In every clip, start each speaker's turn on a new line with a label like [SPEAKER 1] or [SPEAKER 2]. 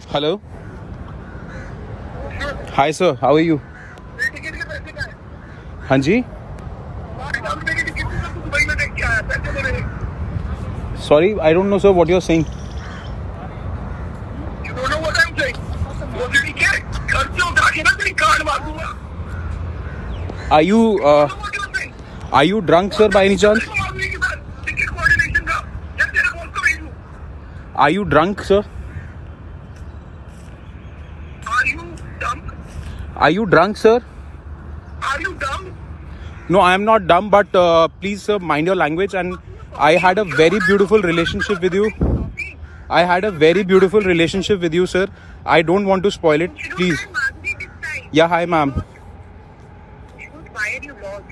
[SPEAKER 1] Hello. Hi sir, how are you? हाँ जी. Sorry, I don't know sir what you're saying.
[SPEAKER 2] You don't know what I'm saying. वो दीदी क्या घर से उठा के ना तेरी कार्ड मार दूंगा.
[SPEAKER 1] Are you
[SPEAKER 2] You don't know what you're saying.
[SPEAKER 1] are you drunk sir by any chance?
[SPEAKER 2] मार दूंगी के साथ टिकट कोऑर्डिनेशन का या तेरे बोल को भेजूं.
[SPEAKER 1] Are you drunk sir?
[SPEAKER 2] Are you dumb?
[SPEAKER 1] Are you drunk sir?
[SPEAKER 2] Are you dumb?
[SPEAKER 1] No, I am not dumb, but please sir, mind your language. And I had a very beautiful relationship with you. I had a very beautiful relationship with you sir. I don't want to spoil it. Please. Yeah, hi ma'am.
[SPEAKER 2] Why are you lost?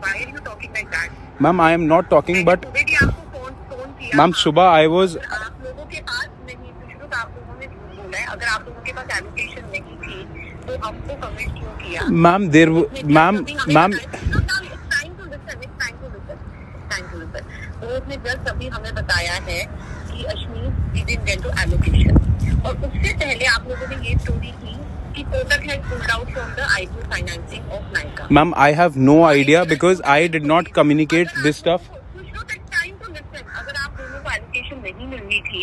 [SPEAKER 2] Why are you talking like that?
[SPEAKER 1] Ma'am, I am not talking, but
[SPEAKER 2] सुबह भी आपको phone किया.
[SPEAKER 1] ma'am, सुबह I was.
[SPEAKER 2] आप लोगों के पास नहीं कुछ आप लोगों ने झूठ बोला है. अगर आप लोगों के पास एलोकेशन नहीं थी तो हमको कमिट क्यों किया?
[SPEAKER 1] Ma'am, ma'am.
[SPEAKER 2] तो उसने जस्ट अभी हमें बताया है कि अश्मीर didn't get to allocation. और उससे पहले आप लोगों ने ये स्टोरी की कि Kotak has pulled out from the IPO financing of Nykaa.
[SPEAKER 1] Ma'am, I have no idea because I did not communicate this stuff.
[SPEAKER 2] अगर आप दोनों को एलोकेशन नहीं मिलनी थी,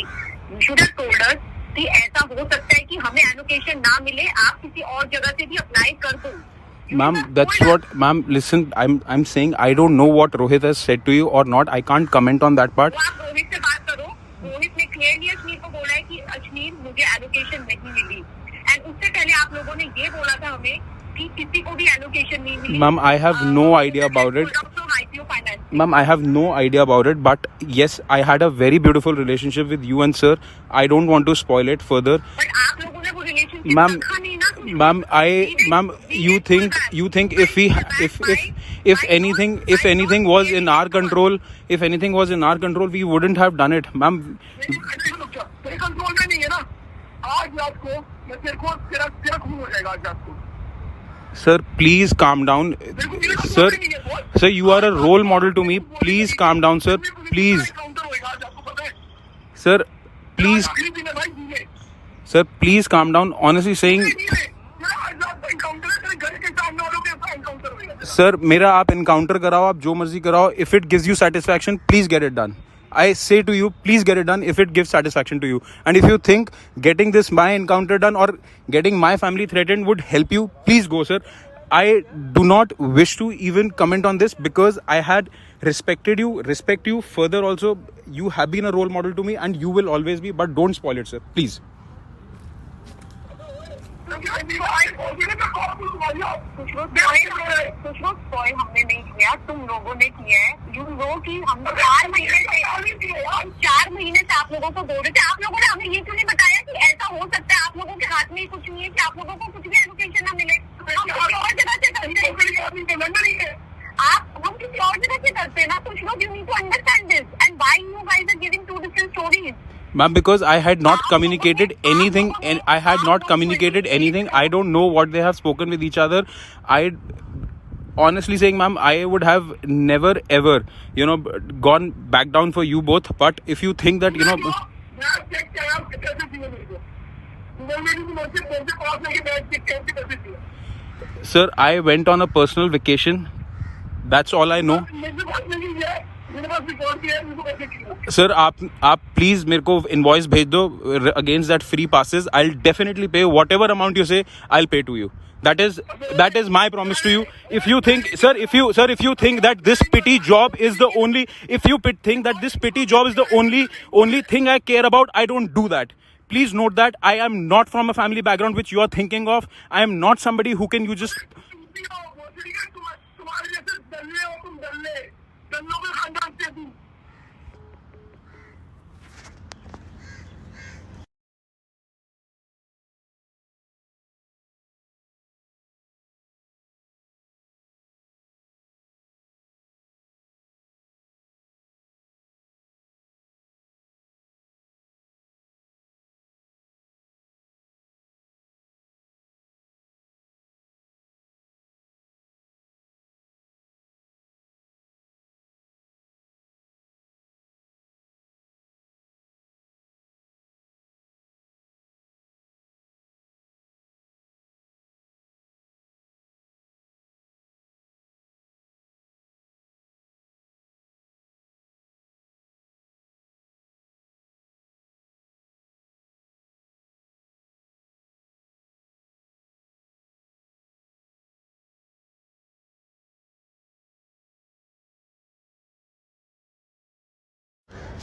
[SPEAKER 2] you should have told us कि ऐसा हो सकता है कि हमें एलोकेशन ना मिले, आप किसी और जगह से भी अप्लाई कर दो.
[SPEAKER 1] Ma'am, that's what. Ma'am, listen. I'm saying I don't know what Rohit has said to you or not. I can't comment on that part.
[SPEAKER 2] तो आप रोहित से बात करो. रोहित ने क्लियरली अश्मीर को बोला है कि अश्मीर मुझे एलोकेशन नहीं मिली. एंड उससे पहले आप लोगों ने ये बोला था हमें कि किसी को भी एलोकेशन नहीं मिली.
[SPEAKER 1] Ma'am, I have no idea about it. Ma'am, I have no idea about it. But yes, I had a very beautiful relationship with you and sir. I don't want to spoil it further.
[SPEAKER 2] But आप लोगों ने वो relationship
[SPEAKER 1] Ma'am,
[SPEAKER 2] रखा नहीं ना.
[SPEAKER 1] ma'am, you think if anything was in our control, we wouldn't have done it, ma'am.
[SPEAKER 2] तेरे control में नहीं है ना. आज रात को मैं तेरे को तेरा खून हो जाएगा आज रात को.
[SPEAKER 1] Sir, please calm down. Sir, you are a role model to me. Please calm down, sir. Please. Sir, please. Sir, please calm down. Honestly saying, sir, मेरा आप encounter कराओ, आप जो मर्जी कराओ. If it gives you satisfaction, please get it done. I say to you, please get it done if it gives satisfaction to you. And if you think getting this my encounter done or getting my family threatened would help you, please go, sir. I do not wish to even comment on this because I had respect you further also. You have been a role model to me and you will always be, but don't spoil it, sir. Please.
[SPEAKER 2] कुछ लोग spoil हमने नहीं किया, तुम लोगों ने किया है. यू नो कि हम 4 महीने से आप लोगों को बोल रहे थे. आप लोगों ने हमें ये क्यों नहीं बताया कि ऐसा हो सकता है. आप लोगों के हाथ में कुछ नहीं है कि आप लोगों को कुछ भी एलोकेशन ना मिले. और जगह से करते हैं. हम किसी और जगह से करते हैं ना. कुछ लोग you need to understand this and why you guys are giving two different stories.
[SPEAKER 1] Ma'am, because I had not communicated anything and I had not communicated anything. I don't know what they have spoken with each other. I honestly saying, ma'am, I would have never ever, gone back down for you both. But if you think that, sir, I went on a personal vacation. That's all I know. Sir, आप please मेरे को invoice भेज दो against that free passes. I'll definitely pay whatever amount you say. I'll pay to you. That is my promise to you. If you think, sir, if you think that this pity job is the only, only thing I care about, I don't do that. Please note that I am not from a family background which you are thinking of. I am not somebody who can you just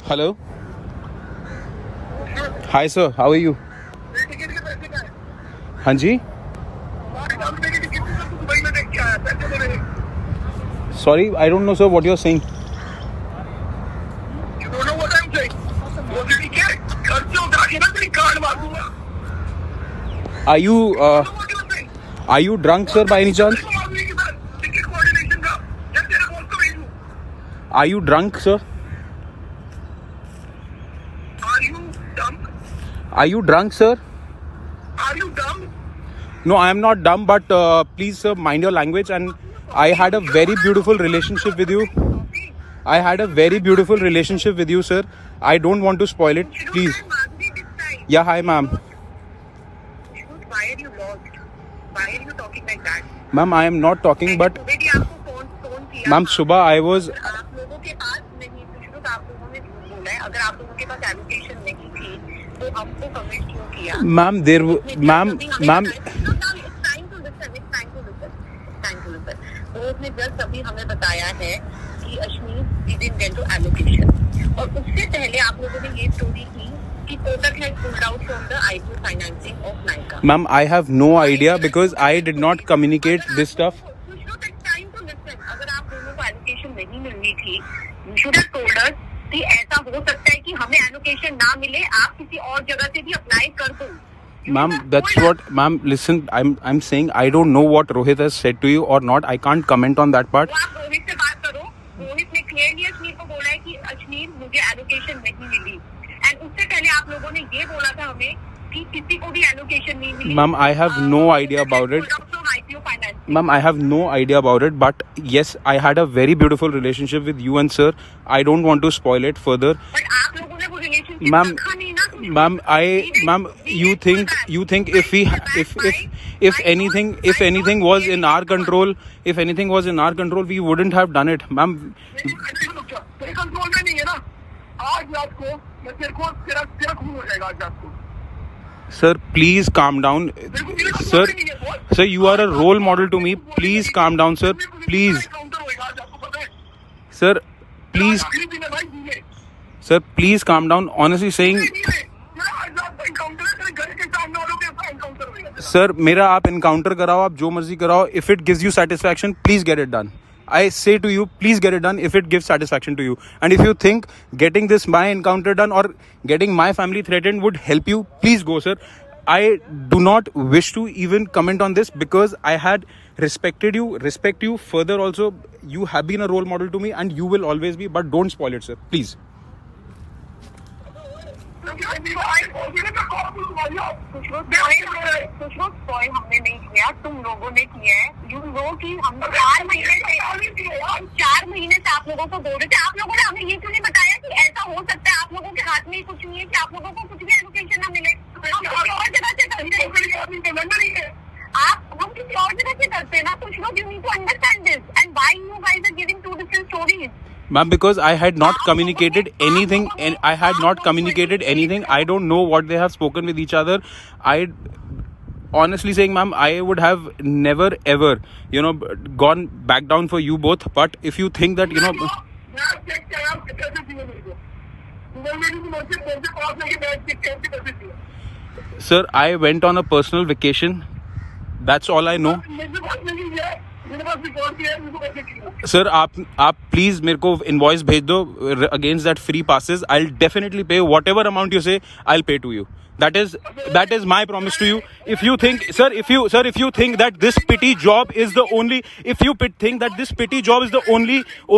[SPEAKER 1] hello, hi sir, how are you?
[SPEAKER 3] Ticket के पैसे का है
[SPEAKER 1] हाँ जी,
[SPEAKER 3] नाम पे ticket तो Dubai में देख के आया पैसे दे रहे
[SPEAKER 1] sorry I don't know sir what you are saying.
[SPEAKER 3] You don't know what I am saying वो टिकट घर से उठा के ना तेरी कार्ड मार दूंगा
[SPEAKER 1] Are you
[SPEAKER 3] what you saying
[SPEAKER 1] are you drunk sir by any chance?
[SPEAKER 3] Ticket coordination का या तेरे बॉस को भेजूं
[SPEAKER 1] Are you drunk sir?
[SPEAKER 3] Are you dumb
[SPEAKER 1] Are you drunk sir?
[SPEAKER 3] Are you dumb
[SPEAKER 1] No, I am not dumb, but please sir, mind your language. And I had a very beautiful relationship with you. I had a very beautiful relationship with you, sir. I don't want to spoil it. Please. Yeah, hi, ma'am.
[SPEAKER 2] Why are you lost? Why are you talking like that?
[SPEAKER 1] Ma'am, I am not talking, but
[SPEAKER 2] सुबह भी आपको phone किया
[SPEAKER 1] ma'am, सुबह I was.
[SPEAKER 2] आप लोगों के पास नहीं पूछो तो आप लोगों ने झूठ बोला है. अगर आप लोगों के पास एलोकेशन नहीं थी तो हमको कमिट क्यों किया?
[SPEAKER 1] Ma'am, there, ma'am.
[SPEAKER 2] तो उसने जस्ट अभी हमें बताया है कि अश्मीर didn't get to allocation. और उससे पहले आप लोगों ने ये स्टोरी की कि Kotak has pulled out from the IPO financing of Nykaa.
[SPEAKER 1] Ma'am, I have no idea because I did not communicate this stuff.
[SPEAKER 2] अगर आप दोनों को एलोकेशन नहीं मिलनी थी, you should have told us कि ऐसा हो सकता है कि हमें एलोकेशन ना मिले, आप किसी और जगह से भी अप्लाई कर दो.
[SPEAKER 1] Ma'am, that's what. Ma'am, listen. I'm saying I don't know what Rohit has said to you or not. I can't comment on that part.
[SPEAKER 2] तो आप रोहित से बात करो. रोहित ने क्लियरली अश्मीर को बोला है कि अश्मीर मुझे एलोकेशन नहीं मिली. एंड उससे पहले आप लोगों ने ये बोला था हमें कि किसी को भी एलोकेशन नहीं मिली.
[SPEAKER 1] Ma'am, I have no idea about it. Ma'am, I have no idea about it. But yes, I had a very beautiful relationship with you and sir. I don't want to spoil it further.
[SPEAKER 2] But आप लोगों ने वो relationship
[SPEAKER 1] Ma'am,
[SPEAKER 2] रखा नहीं ना.
[SPEAKER 1] ma'am, you think if anything was in our control, we wouldn't have done it, ma'am.
[SPEAKER 3] तेरे control में नहीं है ना आज रात को मैं तेरे को तेरा खून हो जाएगा आज रात को
[SPEAKER 1] Sir, please calm down. Sir, you are a role model to me. Please calm down, sir. Please,
[SPEAKER 3] counter होएगा आज आपको पता है
[SPEAKER 1] sir. Please,
[SPEAKER 3] आखिरी दिन है भाई ये
[SPEAKER 1] sir. Please calm down. Honestly saying,
[SPEAKER 3] आज रात का एनकाउंटर है तेरे घर के सामने वालों के साथ एनकाउंटर होएगा
[SPEAKER 1] sir, मेरा आप encounter कराओ, आप जो मर्जी कराओ. If it gives you satisfaction, please get it done. I say to you, please get it done if it gives satisfaction to you. And if you think getting this my encounter done or getting my family threatened would help you, please go, sir. I do not wish to even comment on this because I had respect you further also. You have been a role model to me and you will always be, but don't spoil it, sir. Please.
[SPEAKER 2] कुछ लोग spoil हमने नहीं किया, तुम लोगों ने किया है. यू नो कि हम 4 महीने से आप लोगों को बोल रहे थे. आप लोगों ने हमें ये क्यों नहीं बताया कि ऐसा हो सकता है, आप लोगों के हाथ में ही कुछ नहीं है कि आप लोगों को कुछ भी एलोकेशन ना मिले. हम किसी और जगह से करते हैं. हम किसी और जगह से करते हैं ना. कुछ लोग you need to understand this and why you guys are giving two different stories.
[SPEAKER 1] Ma'am, because I had not communicated anything, and I had not communicated anything. I don't know what they have spoken with each other. I honestly saying, ma'am, I would have never ever, gone back down for you both. But if you think that, sir, I went on a personal vacation. That's all I know. Sir, आप please मेरे को invoice भेज दो against that free passes. I'll definitely pay whatever amount you say. I'll pay to you. That is my promise to you. If you think, sir, if you think that this pity job is the only,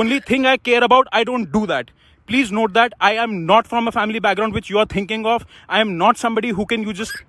[SPEAKER 1] only thing I care about, I don't do that. Please note that I am not from a family background which you are thinking of. I am not somebody who can you just